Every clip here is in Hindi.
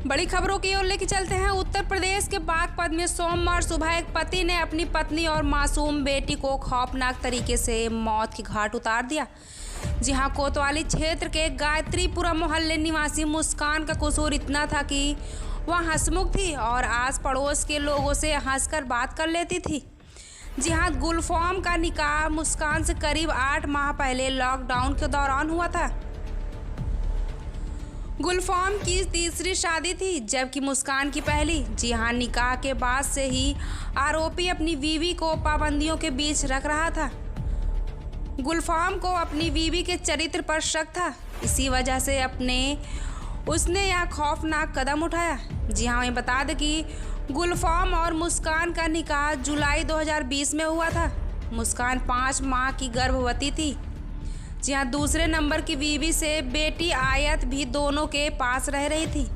बड़ी खबरों की ओर लेके चलते हैं। उत्तर प्रदेश के बागपत में सोमवार सुबह एक पति ने अपनी पत्नी और मासूम बेटी को खौफनाक तरीके से मौत के घाट उतार दिया। जी हां, कोतवाली क्षेत्र के गायत्रीपुरा मोहल्ले निवासी मुस्कान का कसूर इतना था कि वह हंसमुख थी और आस पड़ोस के लोगों से हंसकर बात कर लेती थी। जी हां, गुलफाम का निकाह मुस्कान से करीब 8 माह पहले लॉकडाउन के दौरान हुआ था। गुलफाम की तीसरी शादी थी, जबकि मुस्कान की पहली। जी हां, निकाह के बाद से ही आरोपी अपनी बीवी को पाबंदियों के बीच रख रहा था। गुलफाम को अपनी बीवी के चरित्र पर शक था, इसी वजह से उसने यह खौफनाक कदम उठाया। जी हां, मैं बता दें कि गुलफाम और मुस्कान का निकाह जुलाई 2020 में हुआ था। मुस्कान 5 माह की गर्भवती थी। जी हाँ, दूसरे नंबर की बीवी से बेटी आयत भी दोनों के पास रह रही थी।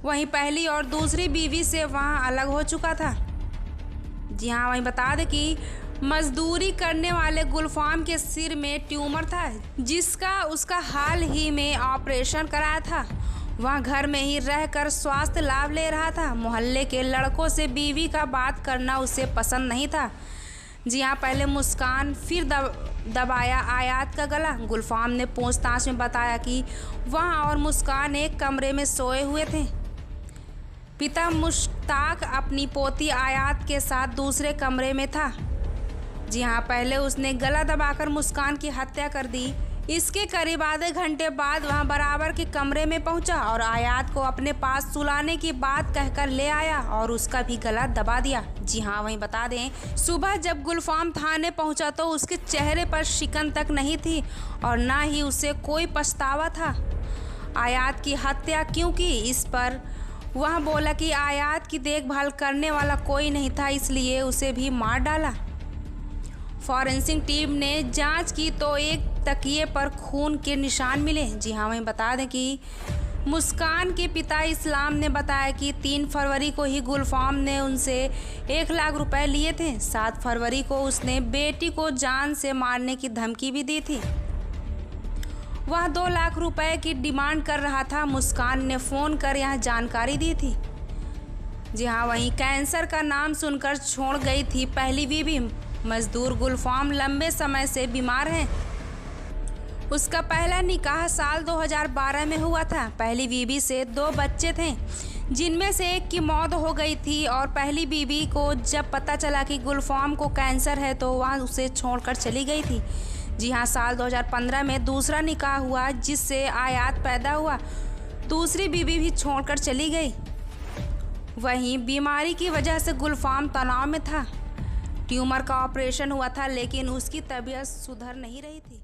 वहीं पहली और दूसरी बीवी से वहाँ अलग हो चुका था। जी हाँ, वहीं बता दें कि मजदूरी करने वाले गुलफाम के सिर में ट्यूमर था, जिसका उसका हाल ही में ऑपरेशन कराया था। वह घर में ही रहकर स्वास्थ्य लाभ ले रहा था। मोहल्ले के लड़कों से बीवी का बात करना उसे पसंद नहीं था। जी हाँ, पहले मुस्कान फिर दबाया आयत का गला। गुलफाम ने पूछताछ में बताया कि वह और मुस्कान एक कमरे में सोए हुए थे। पिता मुश्ताक अपनी पोती आयत के साथ दूसरे कमरे में था। जी हाँ, पहले उसने गला दबाकर मुस्कान की हत्या कर दी। इसके करीब आधे घंटे बाद वह बराबर के कमरे में पहुंचा और आयत को अपने पास सुलाने की बात कहकर ले आया और उसका भी गला दबा दिया। जी हाँ, वहीं बता दें, सुबह जब गुलफाम थाने पहुंचा तो उसके चेहरे पर शिकन तक नहीं थी और ना ही उसे कोई पछतावा था आयत की हत्या क्यों की। इस पर वह बोला कि आयत की देखभाल करने वाला कोई नहीं था, इसलिए उसे भी मार डाला। फॉरेंसिक टीम ने जांच की तो एक तकिए पर खून के निशान मिले। जी हाँ, वहीं बता दें कि मुस्कान के पिता इस्लाम ने बताया कि 3 फरवरी को ही गुलफाम ने उनसे 1 लाख रुपए लिए थे। 7 फरवरी को उसने बेटी को जान से मारने की धमकी भी दी थी। वह 2 लाख रुपए की डिमांड कर रहा था। मुस्कान ने फ़ोन कर यह जानकारी दी थी। जी हाँ, वहीं कैंसर का नाम सुनकर छोड़ गई थी पहली बीवी। मजदूर गुलफाम लंबे समय से बीमार है। उसका पहला निकाह साल 2012 में हुआ था। पहली बीवी से 2 बच्चे थे, जिनमें से एक की मौत हो गई थी और पहली बीवी को जब पता चला कि गुलफाम को कैंसर है तो वह उसे छोड़कर चली गई थी। जी हाँ, साल 2015 में दूसरा निकाह हुआ, जिससे आयत पैदा हुआ। दूसरी बीवी भी छोड़कर चली गई। वहीं बीमारी की वजह से गुलफाम तनाव में था। ट्यूमर का ऑपरेशन हुआ था, लेकिन उसकी तबीयत सुधर नहीं रही थी।